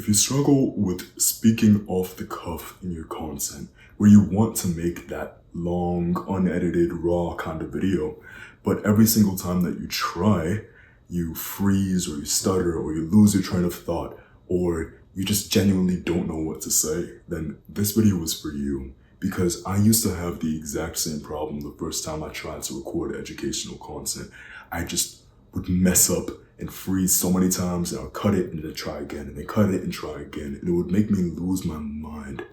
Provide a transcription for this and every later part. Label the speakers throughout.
Speaker 1: If you struggle with speaking off the cuff in your content, where you want to make that long, unedited, raw kind of video, but every single time that you try, you freeze or you stutter or you lose your train of thought or you just genuinely don't know what to say, then this video is for you. Because I used to have the exact same problem the first time I tried to record educational content. I just would mess up and freeze so many times, and I'll cut it and then try again, and then cut it and try again, and it would make me lose my mind.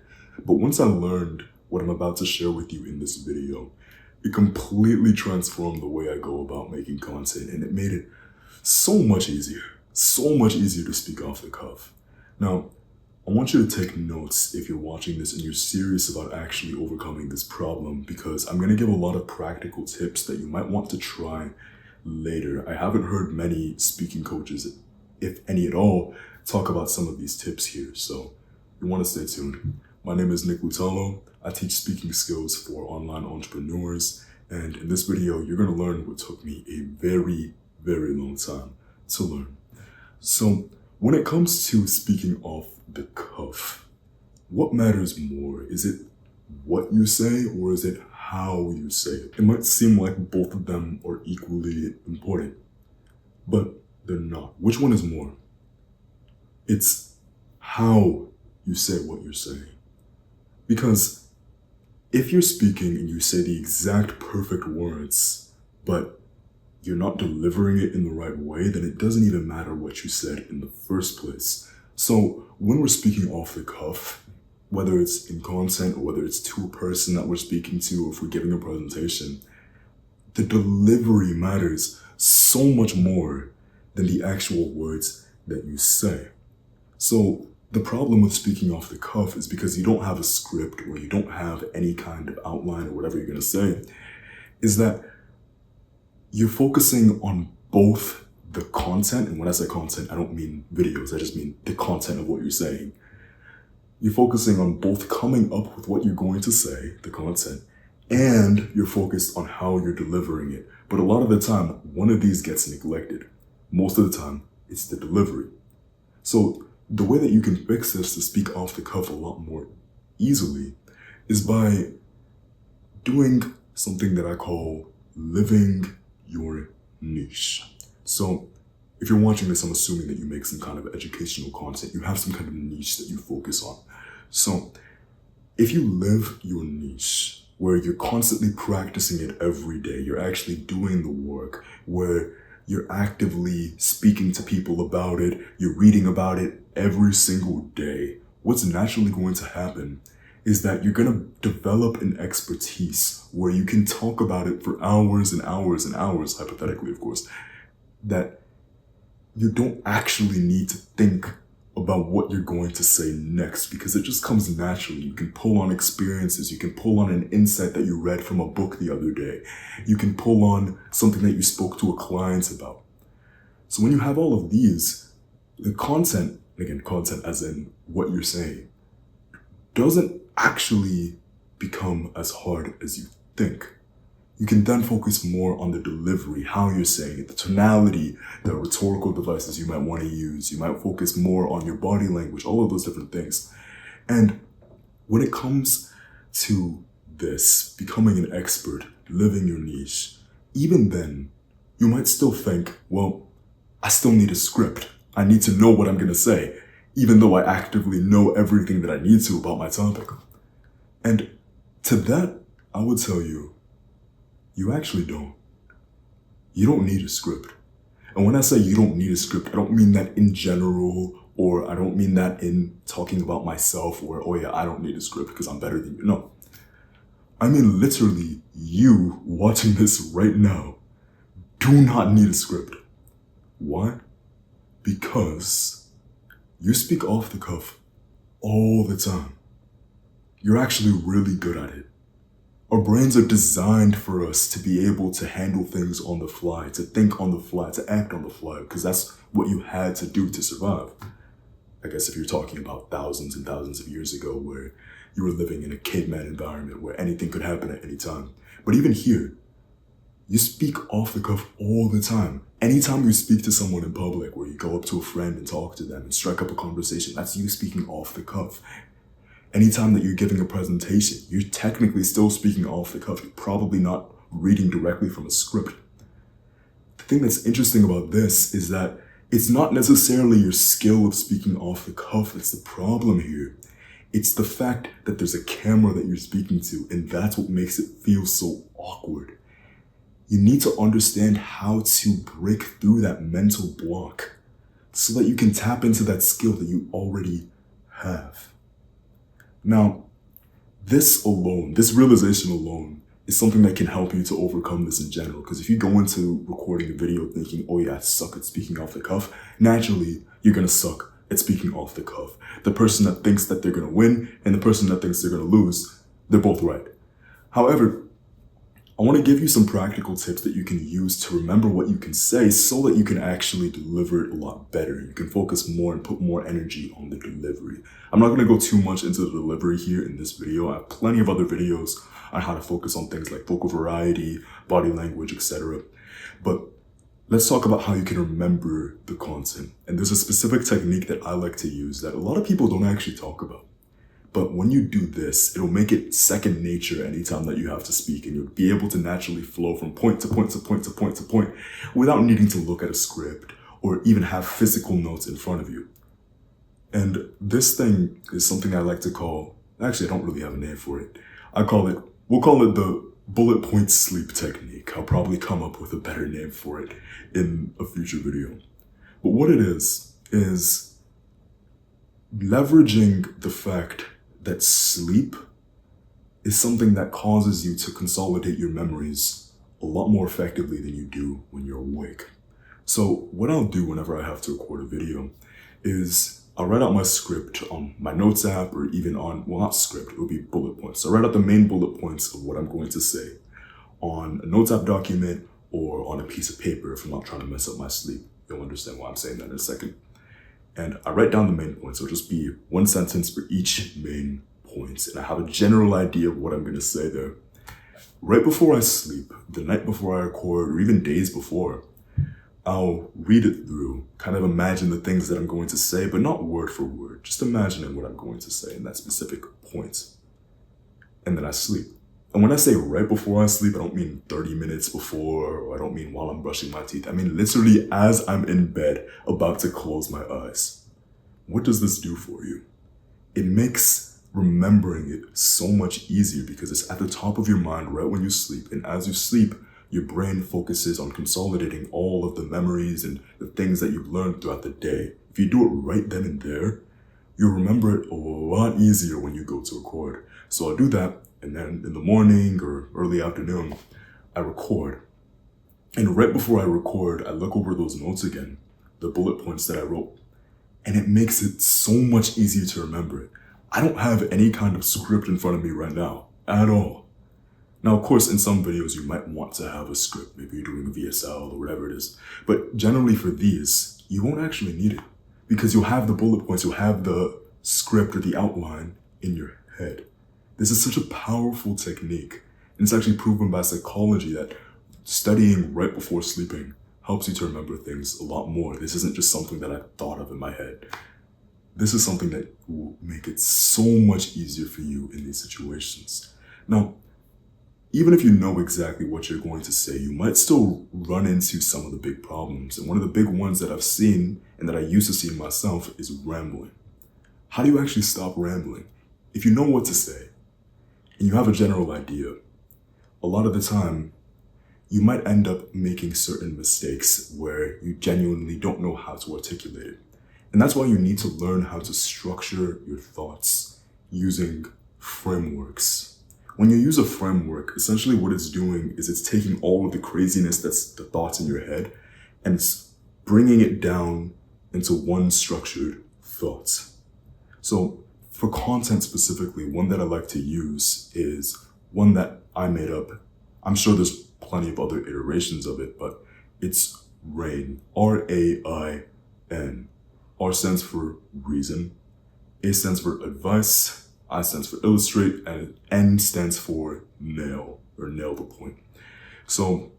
Speaker 1: But once I learned what I'm about to share with you in this video, it completely transformed the way I go about making content, and it made it so much easier to speak off the cuff. Now, I want you to take notes if you're watching this and you're serious about actually overcoming this problem, because I'm going to give a lot of practical tips that you might want to try later. I haven't heard many speaking coaches, if any at all, talk about some of these tips here, so you want to stay tuned. My name is Nick Lutalo. I teach speaking skills for online entrepreneurs, and in this video, you're going to learn what took me a very, very long time to learn. So when it comes to speaking off the cuff, what matters more? Is it what you say or is it how you say it? It might seem like both of them are equally important, but they're not. Which one is more? It's how you say what you're saying. Because if you're speaking and you say the exact perfect words, but you're not delivering it in the right way, then it doesn't even matter what you said in the first place. So when we're speaking off the cuff, whether it's in content or whether it's to a person that we're speaking to, or if we're giving a presentation, the delivery matters so much more than the actual words that you say. So the problem with speaking off the cuff is because you don't have a script or you don't have any kind of outline or whatever you're going to say, is that you're focusing on both the content, and when I say content, I don't mean videos, I just mean the content of what you're saying. You're focusing on both coming up with what you're going to say, the content, and you're focused on how you're delivering it. But a lot of the time, one of these gets neglected. Most of the time, it's the delivery. So the way that you can fix this to speak off the cuff a lot more easily is by doing something that I call living your niche. So if you're watching this, I'm assuming that you make some kind of educational content. You have some kind of niche that you focus on. So if you live your niche, where you're constantly practicing it every day, you're actually doing the work, where you're actively speaking to people about it, you're reading about it every single day, what's naturally going to happen is that you're going to develop an expertise where you can talk about it for hours and hours and hours, hypothetically, of course, that you don't actually need to think about what you're going to say next, because it just comes naturally. You can pull on experiences, you can pull on an insight that you read from a book the other day, you can pull on something that you spoke to a client about. So when you have all of these, the content, again, content as in what you're saying, doesn't actually become as hard as you think. You can then focus more on the delivery, how you're saying it, the tonality, the rhetorical devices you might want to use. You might focus more on your body language, all of those different things. And when it comes to this, becoming an expert, living your niche, even then, you might still think, well, I still need a script. I need to know what I'm going to say, even though I actively know everything that I need to about my topic. And to that, I would tell you, you actually don't. You don't need a script. And when I say you don't need a script, I don't mean that in general, or I don't mean that in talking about myself, or, oh yeah, I don't need a script because I'm better than you. No. I mean literally you watching this right now do not need a script. Why? Because you speak off the cuff all the time. You're actually really good at it. Our brains are designed for us to be able to handle things on the fly, to think on the fly, to act on the fly, because that's what you had to do to survive. I guess if you're talking about thousands and thousands of years ago, where you were living in a caveman environment where anything could happen at any time. But even here, You speak off the cuff all the time. Anytime you speak to someone in public, where you go up to a friend and talk to them and strike up a conversation, that's you speaking off the cuff. Anytime that you're giving a presentation, you're technically still speaking off the cuff. You're probably not reading directly from a script. The thing that's interesting about this is that it's not necessarily your skill of speaking off the cuff that's the problem here. It's the fact that there's a camera that you're speaking to, and that's what makes it feel so awkward. You need to understand how to break through that mental block so that you can tap into that skill that you already have. Now, this realization alone is something that can help you to overcome this in general. Because if you go into recording a video thinking, oh yeah, I suck at speaking off the cuff, naturally, you're gonna suck at speaking off the cuff. The person that thinks that they're gonna win and the person that thinks they're gonna lose, they're both right. However, I want to give you some practical tips that you can use to remember what you can say so that you can actually deliver it a lot better. You can focus more and put more energy on the delivery. I'm not going to go too much into the delivery here in this video. I have plenty of other videos on how to focus on things like vocal variety, body language, etc. But let's talk about how you can remember the content. And there's a specific technique that I like to use that a lot of people don't actually talk about. But when you do this, it'll make it second nature anytime that you have to speak, and you'll be able to naturally flow from point to point to point to point to point without needing to look at a script or even have physical notes in front of you. And this thing is something I like to call, actually I don't really have a name for it. We'll call it the bullet point sleep technique. I'll probably come up with a better name for it in a future video. But what it is leveraging the fact that sleep is something that causes you to consolidate your memories a lot more effectively than you do when you're awake. So what I'll do whenever I have to record a video is I'll write out my script on my notes app, or even on, well, not script, it'll be bullet points. So I write out the main bullet points of what I'm going to say on a notes app document or on a piece of paper if I'm not trying to mess up my sleep. You'll understand why I'm saying that in a second. And I write down the main points. It'll just be one sentence for each main point. And I have a general idea of what I'm going to say there. Right before I sleep, the night before I record, or even days before, I'll read it through, kind of imagine the things that I'm going to say, but not word for word, just imagining what I'm going to say in that specific point. And then I sleep. And when I say right before I sleep, I don't mean 30 minutes before, or I don't mean while I'm brushing my teeth. I mean literally as I'm in bed, about to close my eyes. What does this do for you? It makes remembering it so much easier because it's at the top of your mind right when you sleep. And as you sleep, your brain focuses on consolidating all of the memories and the things that you've learned throughout the day. If you do it right then and there, you'll remember it a lot easier when you go to record. So I'll do that. And then in the morning or early afternoon, I record. And right before I record, I look over those notes again, the bullet points that I wrote, and it makes it so much easier to remember it. I don't have any kind of script in front of me right now, at all. Now, of course, in some videos, you might want to have a script. Maybe you're doing a VSL or whatever it is. But generally for these, you won't actually need it because you'll have the bullet points, you'll have the script or the outline in your head. This is such a powerful technique. And it's actually proven by psychology that studying right before sleeping helps you to remember things a lot more. This isn't just something that I thought of in my head. This is something that will make it so much easier for you in these situations. Now, even if you know exactly what you're going to say, you might still run into some of the big problems. And one of the big ones that I've seen and that I used to see in myself is rambling. How do you actually stop rambling? If you know what to say and you have a general idea, a lot of the time, you might end up making certain mistakes where you genuinely don't know how to articulate it. And that's why you need to learn how to structure your thoughts using frameworks. When you use a framework, essentially what it's doing is it's taking all of the craziness that's the thoughts in your head and it's bringing it down into one structured thought. So for content specifically, one that I like to use is one that I made up. I'm sure there's plenty of other iterations of it, but it's RAIN, R-A-I-N. R stands for reason, A stands for advice, I stands for illustrate, and N stands for nail, or nail the point. So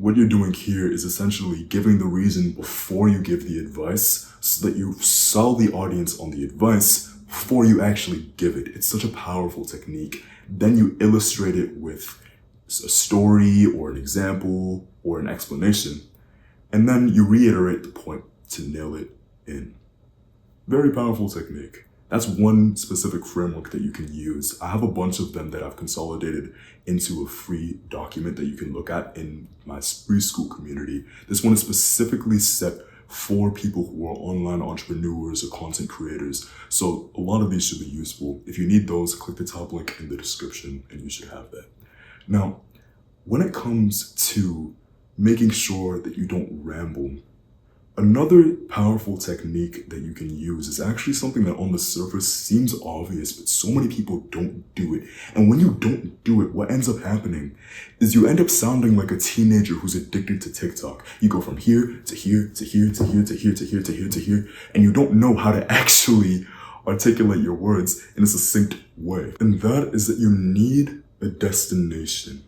Speaker 1: what you're doing here is essentially giving the reason before you give the advice so that you sell the audience on the advice before you actually give it. It's such a powerful technique. Then you illustrate it with a story or an example or an explanation, and then you reiterate the point to nail it in. Very powerful technique. That's one specific framework that you can use. I have a bunch of them that I've consolidated into a free document that you can look at in my preschool community. This one is specifically set for people who are online entrepreneurs or content creators. So a lot of these should be useful. If you need those, click the top link in the description and you should have that. Now, when it comes to making sure that you don't ramble, another powerful technique that you can use is actually something that on the surface seems obvious, but so many people don't do it. And when you don't do it, what ends up happening is you end up sounding like a teenager who's addicted to TikTok. You go from here to here to here to here to here to here to here to here, and you don't know how to actually articulate your words in a succinct way. And that is that you need a destination.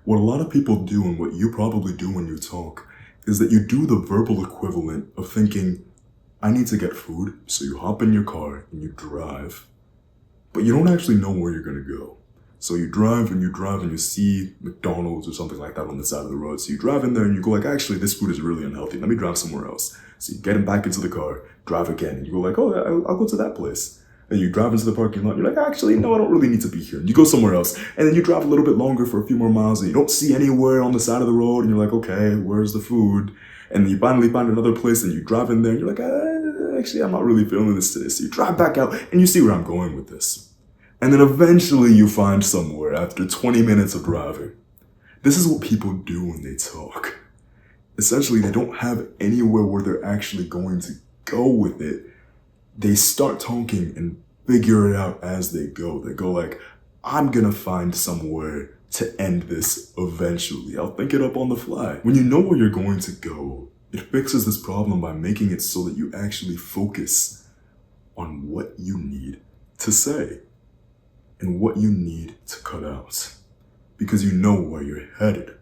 Speaker 1: What a lot of people do, and what you probably do when you talk, is that you do the verbal equivalent of thinking, I need to get food, so you hop in your car and you drive, but you don't actually know where you're gonna go. So you drive and you see McDonald's or something like that on the side of the road. So you drive in there and you go like, actually, this food is really unhealthy. Let me drive somewhere else. So you get him back into the car, drive again, and you go like, oh, I'll go to that place. And you drive into the parking lot, and you're like, actually, no, I don't really need to be here. And you go somewhere else. And then you drive a little bit longer for a few more miles, and you don't see anywhere on the side of the road, and you're like, okay, where's the food? And then you finally find another place, and you drive in there, and you're like, actually, I'm not really feeling this today. So you drive back out, and you see where I'm going with this. And then eventually you find somewhere after 20 minutes of driving. This is what people do when they talk. Essentially, they don't have anywhere where they're actually going to go with it. They start talking and figure it out as they go. They go like, I'm gonna find somewhere to end this eventually. I'll think it up on the fly. When you know where you're going to go, it fixes this problem by making it so that you actually focus on what you need to say and what you need to cut out, because you know where you're headed.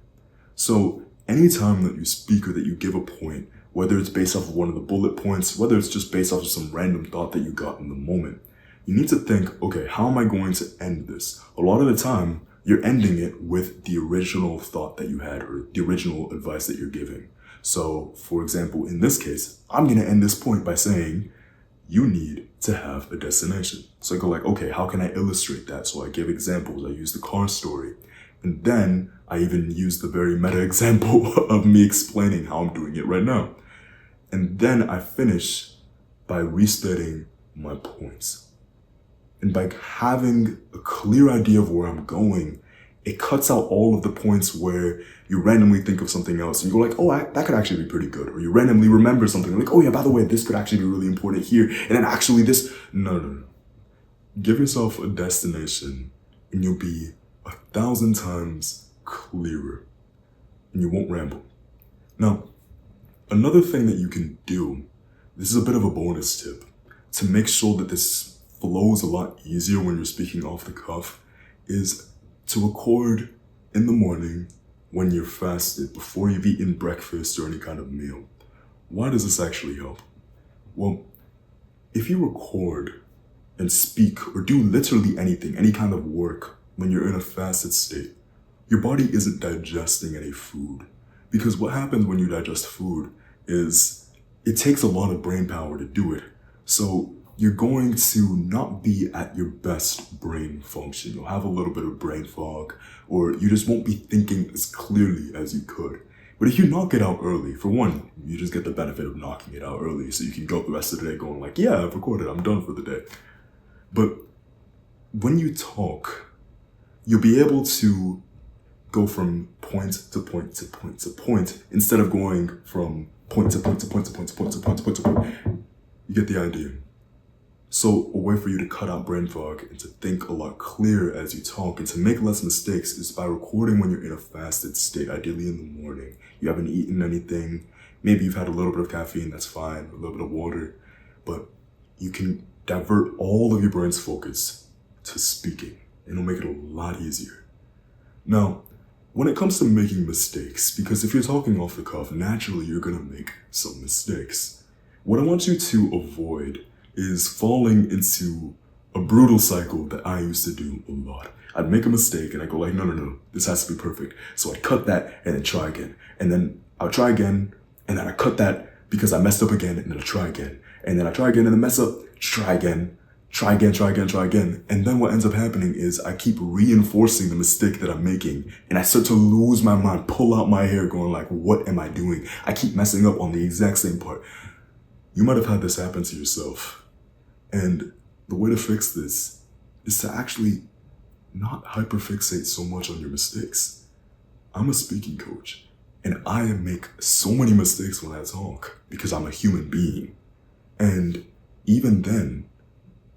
Speaker 1: So anytime that you speak or that you give a point, whether it's based off of one of the bullet points, whether it's just based off of some random thought that you got in the moment, you need to think, okay, how am I going to end this? A lot of the time, you're ending it with the original thought that you had or the original advice that you're giving. So, for example, in this case, I'm going to end this point by saying, you need to have a destination. So I go like, okay, how can I illustrate that? So I give examples. I use the car story. And then I even use the very meta example of me explaining how I'm doing it right now. And then I finish by restating my points. And by having a clear idea of where I'm going, it cuts out all of the points where you randomly think of something else and you go like, oh, that could actually be pretty good. Or you randomly remember something like, oh yeah, by the way, this could actually be really important here. And then actually this, no. Give yourself a destination and you'll be 1,000 times clearer and you won't ramble. Now, another thing that you can do, this is a bit of a bonus tip, to make sure that this flows a lot easier when you're speaking off the cuff, is to record in the morning when you're fasted, before you've eaten breakfast or any kind of meal. Why does this actually help? Well, if you record and speak or do literally anything, any kind of work, when you're in a fasted state, your body isn't digesting any food. Because what happens when you digest food is it takes a lot of brain power to do it. So you're going to not be at your best brain function. You'll have a little bit of brain fog, or you just won't be thinking as clearly as you could. But if you knock it out early, for one, you just get the benefit of knocking it out early, so you can go the rest of the day going like, yeah, I've recorded, I'm done for the day. But when you talk, you'll be able to go from point to point to point to point, instead of going from point to point to point to point to point to point to point to point. You get the idea. So a way for you to cut out brain fog and to think a lot clearer as you talk and to make less mistakes is by recording when you're in a fasted state, ideally in the morning. You haven't eaten anything. Maybe you've had a little bit of caffeine, that's fine, a little bit of water, but you can divert all of your brain's focus to speaking, and it'll make it a lot easier. Now, when it comes to making mistakes, because if you're talking off the cuff, naturally you're gonna make some mistakes. What I want you to avoid is falling into a brutal cycle that I used to do a lot. I'd make a mistake and I go like, no, this has to be perfect. So I'd cut that and then try again. And then I'll try again and then I cut that because I messed up again and then I'll try again. And then I try again and then mess up, try again. And then what ends up happening is I keep reinforcing the mistake that I'm making and I start to lose my mind, pull out my hair going like, what am I doing? I keep messing up on the exact same part. You might have had this happen to yourself. And the way to fix this is to actually not hyperfixate so much on your mistakes. I'm a speaking coach and I make so many mistakes when I talk because I'm a human being. And even then,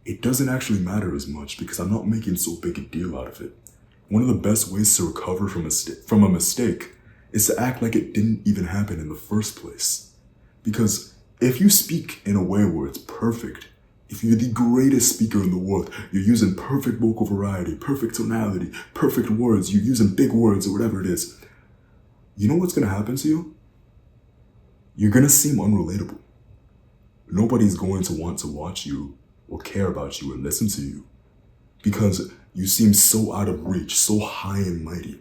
Speaker 1: it doesn't actually matter as much because I'm not making so big a deal out of it. One of the best ways to recover from a mistake is to act like it didn't even happen in the first place. Because if you speak in a way where it's perfect, if you're the greatest speaker in the world, you're using perfect vocal variety, perfect tonality, perfect words, you're using big words or whatever it is, you know what's going to happen to you? You're going to seem unrelatable. Nobody's going to want to watch you or care about you and listen to you because you seem so out of reach, so high and mighty.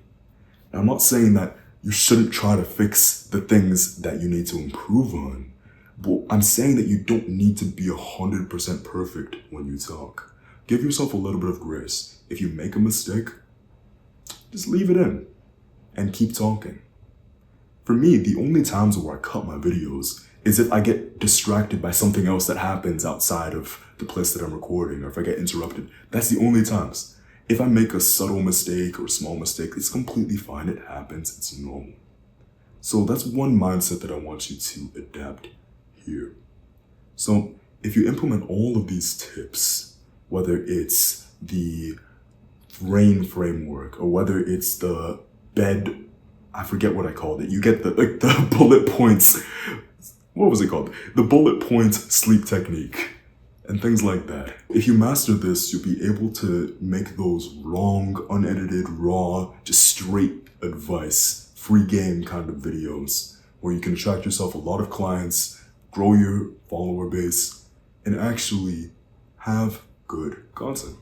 Speaker 1: Now, I'm not saying that you shouldn't try to fix the things that you need to improve on, but I'm saying that you don't need to be 100% perfect when you talk. Give yourself a little bit of grace. If you make a mistake, just leave it in and keep talking. For me, the only times where I cut my videos is if I get distracted by something else that happens outside of the place that I'm recording, or if I get interrupted. That's the only times. If I make a subtle mistake or a small mistake, it's completely fine. It happens. It's normal. So that's one mindset that I want you to adapt here. So if you implement all of these tips, whether it's the RAIN framework or whether it's the bed, I forget what I called it. You get the bullet points. What was it called? The bullet point sleep technique and things like that. If you master this, you'll be able to make those long, unedited, raw, just straight advice, free game kind of videos where you can attract yourself a lot of clients, grow your follower base, and actually have good content.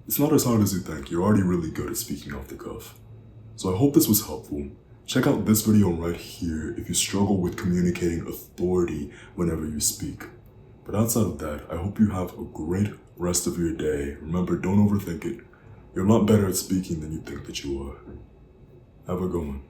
Speaker 1: It's not as hard as you think. You're already really good at speaking off the cuff. So I hope this was helpful. Check out this video right here if you struggle with communicating authority whenever you speak. But outside of that, I hope you have a great rest of your day. Remember, don't overthink it. You're a lot better at speaking than you think that you are. Have a good one.